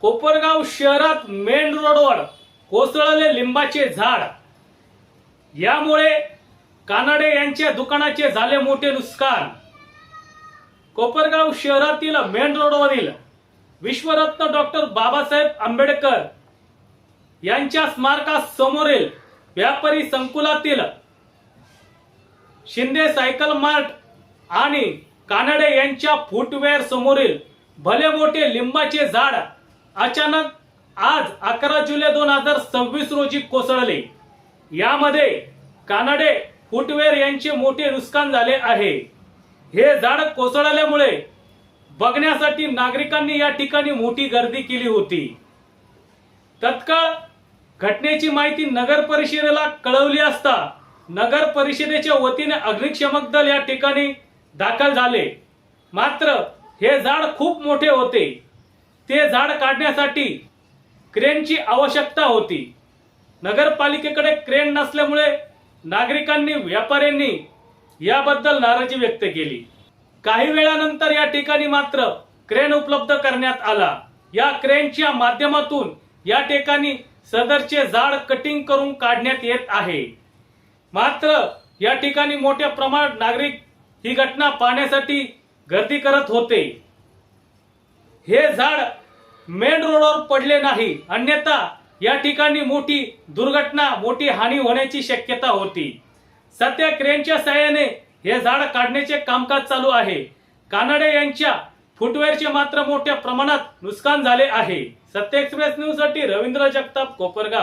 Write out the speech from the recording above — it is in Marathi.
कोपरगाव शहरात मेन रोडवर कोसळले लिंबाचे झाड, यामुळे कानडे यांच्या दुकानाचे झाले मोठे नुकसान। कोपरगाव शहरातील मेन रोडवरील विश्वरत्न डॉक्टर बाबासाहेब आंबेडकर यांच्या स्मारकासमोरील व्यापारी संकुलातील शिंदे सायकल मार्ट आणि कानडे यांच्या फुटवेअर समोरील भले मोठे लिंबाचे झाड अचानक आज 11 जुलै 2026 रोजी कोसळले। यामध्ये कानडे फुटवेअर यांचे मोठे नुकसान झाले आहे। हे झाड कोसळल्यामुळे बघण्यासाठी नागरिकांनी या ठिकाणी मोठी गर्दी केली होती। तत्काळ घटनेची माहिती नगर परिषदेला कळवली असता नगर परिषदेच्या वतीने अग्निशमक दल या ठिकाणी दाखल झाले। मात्र हे झाड खूप मोठे होते, ते झाड काढण्यासाठी क्रेनची आवश्यकता होती। नगरपालिकेकडे क्रेन नसल्यामुळे नागरिकांनी व्यापाऱ्यांनी याबद्दल नाराजी व्यक्त केली। काही वेळानंतर या ठिकाणी मात्र क्रेन उपलब्ध करण्यात आला। या क्रेनच्या माध्यमातून या ठिकाणी सदरचे झाड कटिंग करून काढण्यात येत आहे। मात्र या ठिकाणी मोठ्या प्रमाणात नागरिक ही घटना पाहण्यासाठी गर्दी करत होते। हे झाड मेन रोडवर पडले नाही, अन्यथा या ठिकाणी मोठी दुर्घटना, मोठी हानी होण्याची शक्यता होती। सध्या क्रेनच्या सहाय्याने हे झाड काढण्याचे कामकाज चालू आहे। कानडे यांच्या फुटवेअरचे मात्र मोठ्या प्रमाणात नुकसान झाले आहे। सत्य एक्सप्रेस न्यूज साठी रवींद्र जगताप, कोपरगाव।